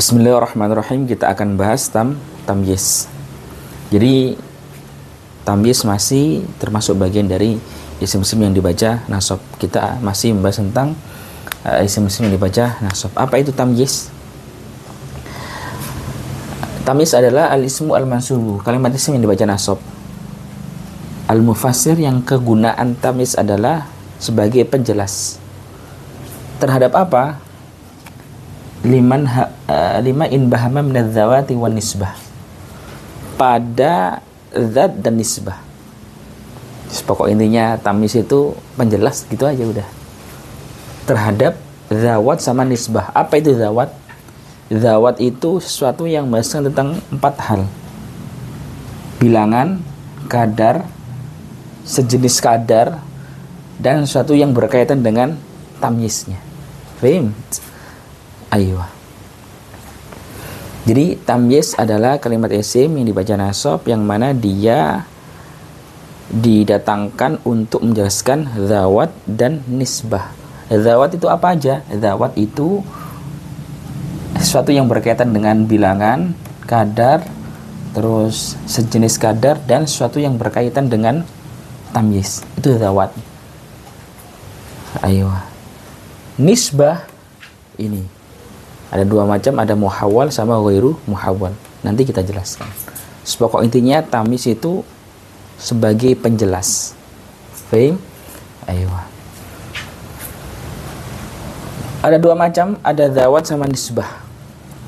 Bismillahirrahmanirrahim. Kita akan bahas tamyiz. Jadi tamyiz masih termasuk bagian dari isim-isim yang dibaca nasab. Kita masih membahas tentang isim-isim yang dibaca nasab. Apa itu tamyiz? Tamyiz adalah al-ismu al-mansubu, kalimat isim yang dibaca nasab. Al-mufassir, yang kegunaan tamyiz adalah sebagai penjelas terhadap apa? Lima in bahama minadzawati wan nisbah, pada zat dan nisbah. Pokok intinya tamyiz itu penjelas gitu aja udah, terhadap zawat sama nisbah. Apa itu zawat? Zawat itu sesuatu yang menjelaskan tentang 4 hal: bilangan, kadar, sejenis kadar, dan sesuatu yang berkaitan dengan tamyiznya. Fahim? Ayo. Jadi tamyiz adalah kalimat isim yang dibaca nasab, yang mana dia didatangkan untuk menjelaskan zawat dan nisbah. Zawat itu apa aja? Zawat itu sesuatu yang berkaitan dengan bilangan, kadar, terus sejenis kadar, dan sesuatu yang berkaitan dengan tamyiz. Itu zawat. Ayo. Nisbah ini ada 2 macam, ada muhawwal sama ghairu muhawwal. Nanti kita jelaskan. Pokok intinya tamyiz itu sebagai penjelas. Fahim? Ayo. Ada 2 macam, ada zawat sama nisbah.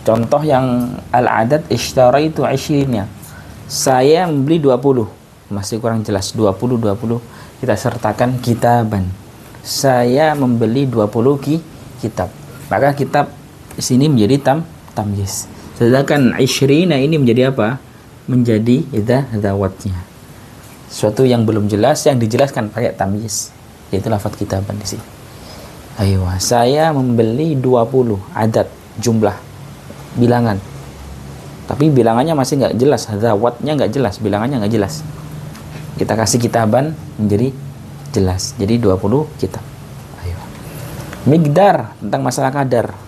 Contoh yang al-adad ishtaraitu 20. Saya membeli 20. Masih kurang jelas. 20 kita sertakan kitaban. Saya membeli 20 kitab. Maka kitab di sini menjadi tamyiz. Sedangkan 20 ini menjadi apa? Menjadi zawatnya. Sesuatu yang belum jelas yang dijelaskan pakai tamyiz, yaitu lafaz kitaban di sini. Ayo, saya membeli 20, adat, jumlah, bilangan. Tapi bilangannya masih nggak jelas, zawatnya nggak jelas, bilangannya nggak jelas. Kita kasih kitaban menjadi jelas. Jadi 20 kitab. Ayo. Migdar, tentang masalah kadar.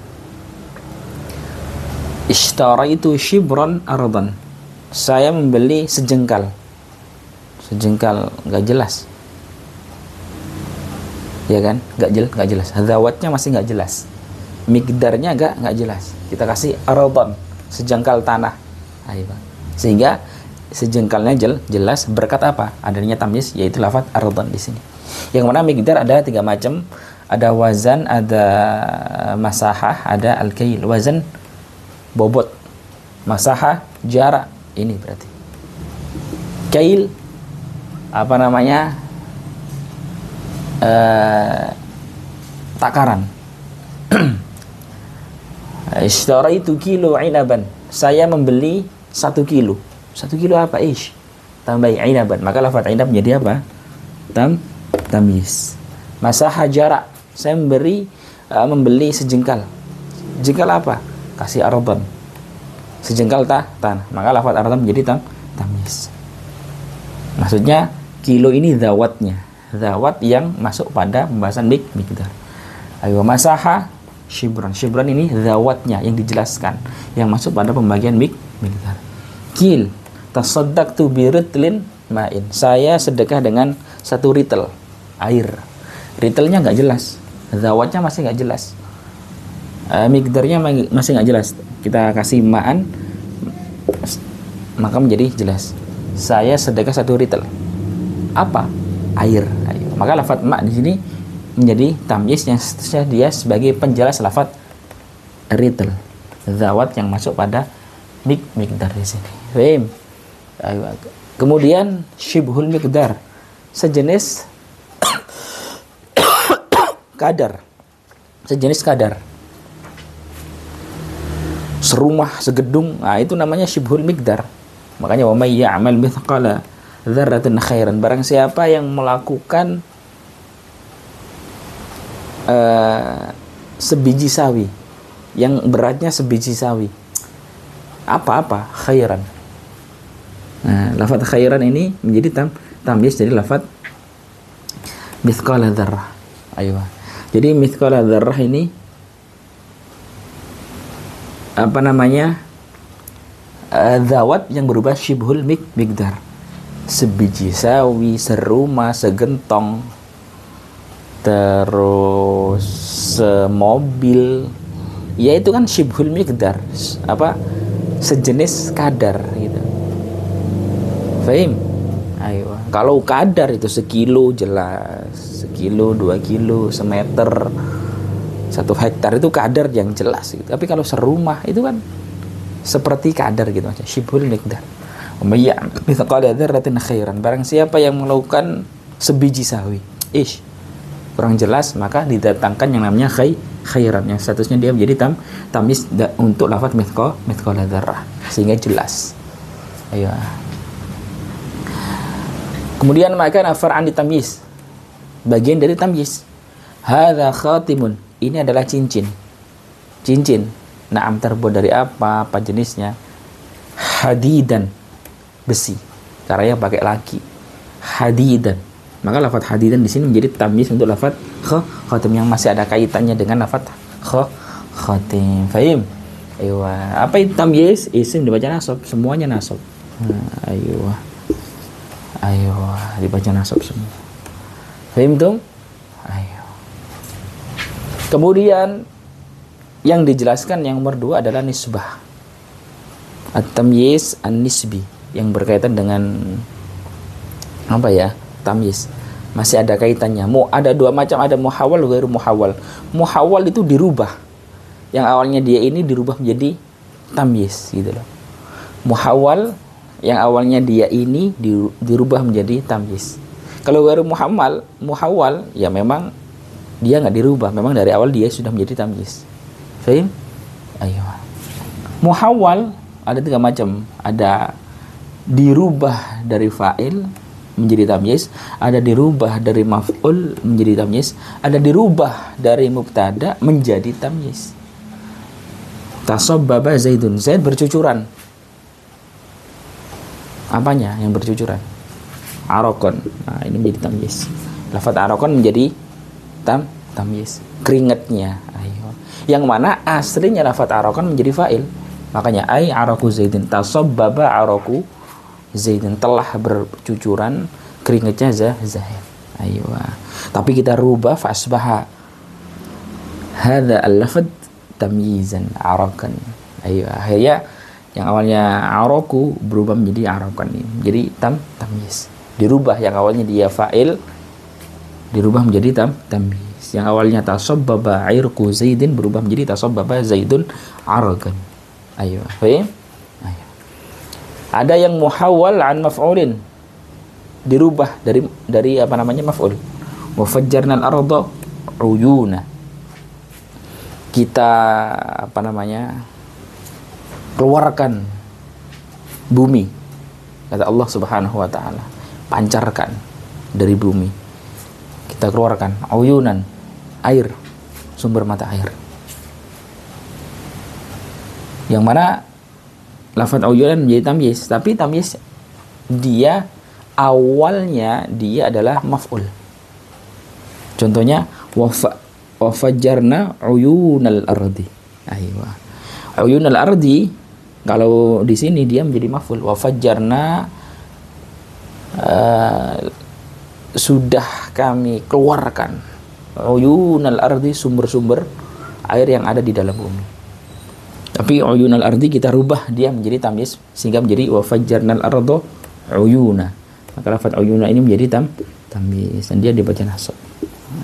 Ishtaraitu shibran ardan. Saya membeli sejengkal. Sejengkal nggak jelas, ya kan? Nggak jelas. Zawatnya masih nggak jelas. Migdarnya nggak jelas. Kita kasih ardan, sejengkal tanah. Ayo. Sehingga sejengkalnya jelas berkat apa? Adanya tamyiz, yaitu lafaz ardan di sini. Yang mana migdar ada 3 macam. Ada wazan, ada masahah, ada al-kail. Wazan bobot, masahah jarak, ini berarti. Kail apa namanya? Takaran. Ishtaraitu kilo inaban. Saya membeli 1 kilo. 1 kilo apa? Ish. Tambah inaban. Maka lafaz inab menjadi apa? Tamyiz. Masahah jarak. Saya membeli sejengkal. Jengkal apa? Kasih ardan, sejengkal tanah. Maka lafaz ardan menjadi tamyiz. Maksudnya kilo ini zawatnya, zawat yang masuk pada pembahasan migdar. Ayo, masaha shibran. Shibran ini zawatnya yang dijelaskan, yang masuk pada pembagian migdar. Kil, tasaddaqtu bi ritlin ma'in. Saya sedekah dengan 1 ritel air. Ritelnya nggak jelas, zawatnya masih nggak jelas, migdarnya masih nggak jelas. Kita kasih ma'an, maka menjadi jelas. Saya sedekah 1 ritel. Apa? Air. Ayo. Maka lafaz ma' di sini menjadi tamyiz, yang seterusnya dia sebagai penjelas lafaz ritel, zawat yang masuk pada migdar di sini. Fahim? Ayo. Kemudian syibhul migdar, sejenis kadar. Sejenis kadar. Serumah, segedung, nah itu namanya syibhul migdar. Makanya wa may ya'mal mithqala dzarratin khairan. Barang siapa yang melakukan sebiji sawi, yang beratnya sebiji sawi, apa khairan. Nah, lafaz khairan ini menjadi tamyiz dari lafaz mithqala dzarrah. Ayo. Jadi mithqala dzarrah ini apa namanya, zawat yang berubah syibhul miqdar, sebiji sawi, serumah, segentong, terus semobil, ya itu kan syibhul miqdar, apa, sejenis kadar gitu. Fahim? Ayo, kalau kadar itu sekilo jelas, sekilo, 2 kilo, semeter, 1 hektar itu kadar yang jelas gitu. Tapi kalau serumah itu kan seperti kadar gitu aja, syibhul miqdar. Mithqala dzarratin khairan, barang siapa yang melakukan sebiji sawi, kurang jelas, maka didatangkan yang namanya khairan, yang statusnya dia menjadi tamyiz untuk lafaz mithqala dzarrah, sehingga jelas. Ayo. Kemudian maka far'an di tamyiz, bagian dari tamyiz. Hadza khatimun, ini adalah cincin. Naam, terbuat dari apa jenisnya? Hadidan, besi, caranya pakai laki. Hadidan, maka lafaz hadidan di sini menjadi tamyiz untuk lafaz khatim yang masih ada kaitannya dengan lafaz khatim. Fahim? Ayo, apa itu tamyiz? Isim dibaca nasab, semuanya nasab. Ayo, dibaca nasab semua. Fahim tuh? Ayo. Kemudian yang dijelaskan yang nomor 2 adalah nisbah. At-tamyiz an-nisbi, yang berkaitan dengan apa ya? Tamyiz. Masih ada kaitannya. Ada 2 macam, ada muhawwal, ghairu muhawwal. Muhawwal itu dirubah. Yang awalnya dia ini dirubah menjadi tamyiz gitu loh. Muhawwal yang awalnya dia ini dirubah menjadi tamyiz. Kalau ghairu muhawwal ya memang dia nggak dirubah, memang dari awal dia sudah menjadi tamyiz. Fahim? Ayo. Muhawwal ada 3 macam. Ada dirubah dari fa'il menjadi tamyiz, ada dirubah dari maf'ul menjadi tamyiz, ada dirubah dari mubtada menjadi tamyiz. Tasabbaba Zaidun, Zaid bercucuran. Apanya yang bercucuran? Arokon. Nah, ini menjadi tamyiz. Lafaz arokon menjadi tamyiz. Keringatnya. Ayo. Yang mana aslinya lafaz arokon menjadi fa'il. Makanya ai araku Zaidin, tasabbaba araku Zaidin, telah bercucuran keringatnya Zaid. Ayo. Tapi kita rubah fasbaha hadza al-lafz tamyizan arakan. Ayo. Akhirnya yang awalnya araku berubah menjadi arakan ini. Jadi tamyiz. Dirubah yang awalnya dia fa'il dirubah menjadi tamyiz. Yang awalnya tasabbaba irqu Zaidin berubah menjadi tasabbaba Zaidun arakan. Ayo, fahim? Ayo. Ada yang muhawwal an maf'ulin, dirubah dari apa namanya maf'ul. Wa fajjarnal arda uyuna. Kita apa namanya? Keluarkan bumi. Kata Allah Subhanahu wa taala, pancarkan dari bumi. Kita keluarkan uyunan, air, sumber mata air. Yang mana lafaz uyunan menjadi tamyiz, tapi tamyiz dia awalnya dia adalah maf'ul. Contohnya wa fajjarna uyunal ardi. Ayo. Uyunal ardi kalau di sini dia menjadi maf'ul. Wa fajjarna sudah kami keluarkan uyunal ardi, sumber-sumber air yang ada di dalam bumi. Tapi uyunal ardi kita rubah dia menjadi tamyiz sehingga menjadi wa fajjarnal arda uyuna. Maka lafaz uyuna ini menjadi tamyiz dan dia dibaca nasab.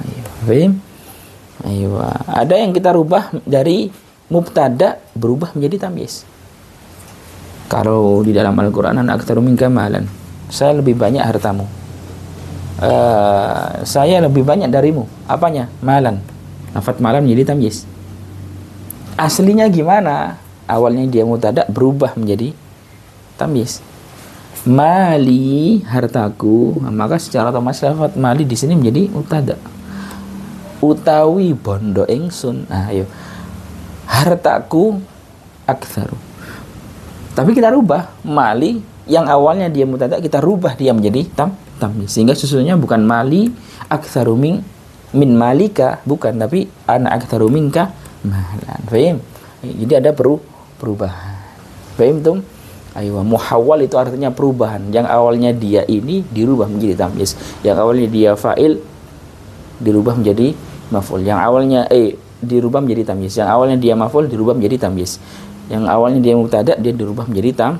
Ayo, paham? Ayo. Ada yang kita rubah dari mubtada berubah menjadi tamyiz. Kalau di dalam Al-Qur'an ana aktsaru minka malan. Saya lebih banyak hartamu. Saya lebih banyak darimu. Apanya? Malan. Lafaz malan menjadi tamyiz. Aslinya gimana? Awalnya dia mubtada berubah menjadi tamyiz. Mali, hartaku. Maka secara otomatis lafaz mali di sini menjadi mubtada. Utawi bondo ingsun. Nah, ayo. Hartaku aktsaru. Tapi kita rubah mali yang awalnya dia mubtada kita rubah dia menjadi tamyiz. Sehingga sesungguhnya bukan mali aktsaru min malika, bukan, tapi ana aktsaru minka malan. Fahim? Jadi ada perubahan. Paham tuh? Ayo, muhawwal itu artinya perubahan. Yang awalnya dia ini dirubah menjadi tamyiz. Yang awalnya dia fa'il dirubah menjadi maf'ul. Yang awalnya dirubah menjadi tamyiz. Yang awalnya dia maf'ul dirubah menjadi tamyiz. Yang awalnya dia mubtada dia dirubah menjadi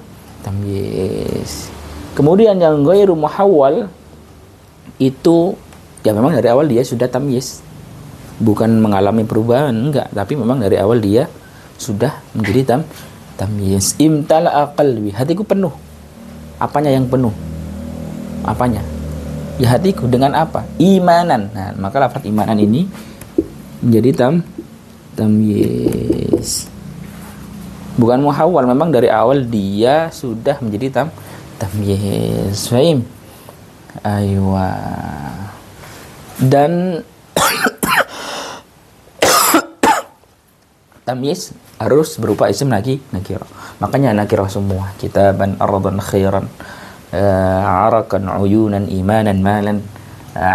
tamyiz. Kemudian yang ghairu muhawwal itu ya memang dari awal dia sudah tamyiz. Bukan mengalami perubahan, enggak, tapi memang dari awal dia sudah menjadi tamyiz. Imtala'a qalbi, hatiku penuh. Apanya yang penuh? Apanya? Ya hatiku dengan apa? Imanan. Nah, maka lafaz imanan ini menjadi tamyiz. Bukan muhawwal, memang dari awal dia sudah menjadi tamyiz. Fahim? Aywa. Dan tamyiz harus berupa isim nakirah. Makanya nakirah semua. Kitaban, ardan, khairan, arakan, uyunan, imanan, malan,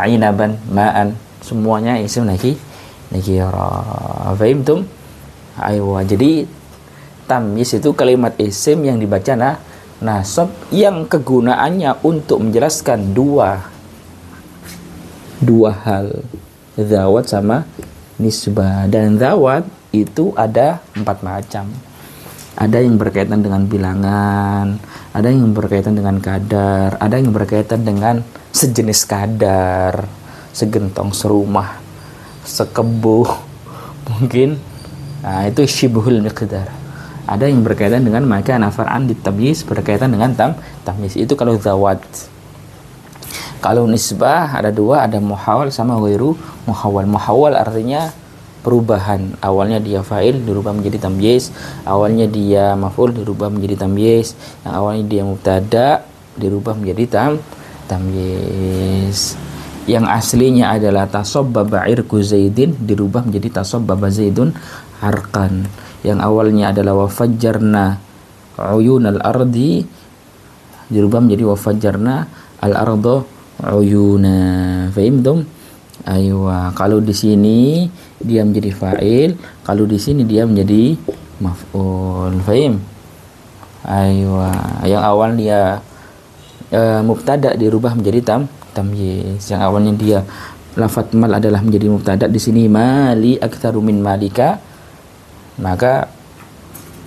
inaban, ma'an. Semuanya isim nakirah. Fahimtum? Aywa. Jadi tamyiz itu kalimat isim yang dibaca nasab yang kegunaannya untuk menjelaskan dua hal, zawat sama nisbah. Dan zawat itu ada 4 macam. Ada yang berkaitan dengan bilangan, ada yang berkaitan dengan kadar, ada yang berkaitan dengan sejenis kadar, segentong, serumah, sekebo, mungkin. Nah, itu syibhul miqdar. Ada yang berkaitan dengan maka nafar'an ditamyiz, berkaitan dengan tamyiz. Itu kalau zawat. Kalau nisbah ada 2, ada muhawwal sama ghairu muhawwal. Muhawwal artinya perubahan. Awalnya dia fa'il dirubah menjadi tamyiz, awalnya dia maf'ul dirubah menjadi tamyiz, yang awalnya dia mubtada dirubah menjadi tamyiz. Yang aslinya adalah tasabbaba irku zaidin dirubah menjadi tasabbaba zaidun harqan. Yang awalnya adalah wafajjarna uyunal ardi dirubah menjadi wafajjarna al ardo uyuna. Fahimtum? Aywa. Kalau di sini dia menjadi fa'il, kalau di sini dia menjadi maf'ul. Fahim? Aywa. Yang awal dia mubtada dirubah menjadi tamyiz. Yang awalnya dia lafaz mal adalah menjadi mubtada, di sini mali aktsaru min malika, maka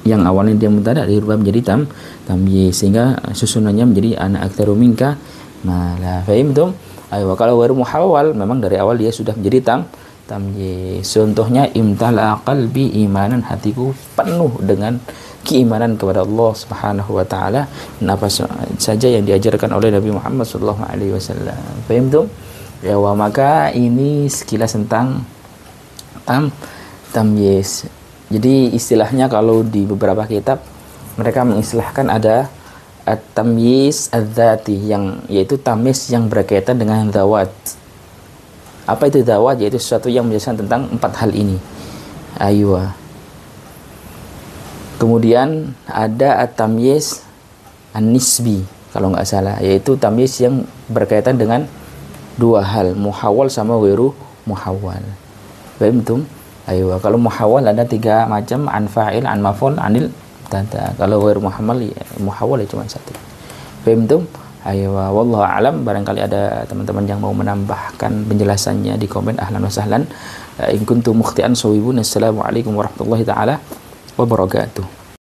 yang awalnya dia mubtada dirubah menjadi tamyiz, sehingga susunannya menjadi ana aktsaru minka mala. Fahimtum? Ayo, kalau ghairu muhawwal memang dari awal dia sudah menjadi tamyiz. Contohnya imtala qalbi imanan, hatiku penuh dengan keimanan kepada Allah Subhanahu wa taala dan apa saja yang diajarkan oleh Nabi Muhammad sallallahu alaihi wasallam. Paham tuh? Ya, maka ini sekilas tentang tamyiz. Jadi istilahnya kalau di beberapa kitab mereka mengistilahkan ada at-tamyiz adzati, yang yaitu tamyiz yang berkaitan dengan zawat. Apa itu zawat? Yaitu sesuatu yang menjelaskan tentang 4 hal ini. Aywa. Kemudian ada at-tamyiz an-nisbi kalau nggak salah, yaitu tamyiz yang berkaitan dengan 2 hal, muhawwal sama ghairu muhawwal. Paham? Aywa. Kalau muhawwal ada 3 macam, an fa'il, an maf'ul, anil mubtada. Kalau ghairu muhawwal ya cuma 1. Paham tuh? Ayo, wallahu alam. Barangkali ada teman-teman yang mau menambahkan penjelasannya di komen, ahlan wa sahlan. In kuntum mukhti'an shawibun. Assalamualaikum warahmatullahi taala wabarakatuh.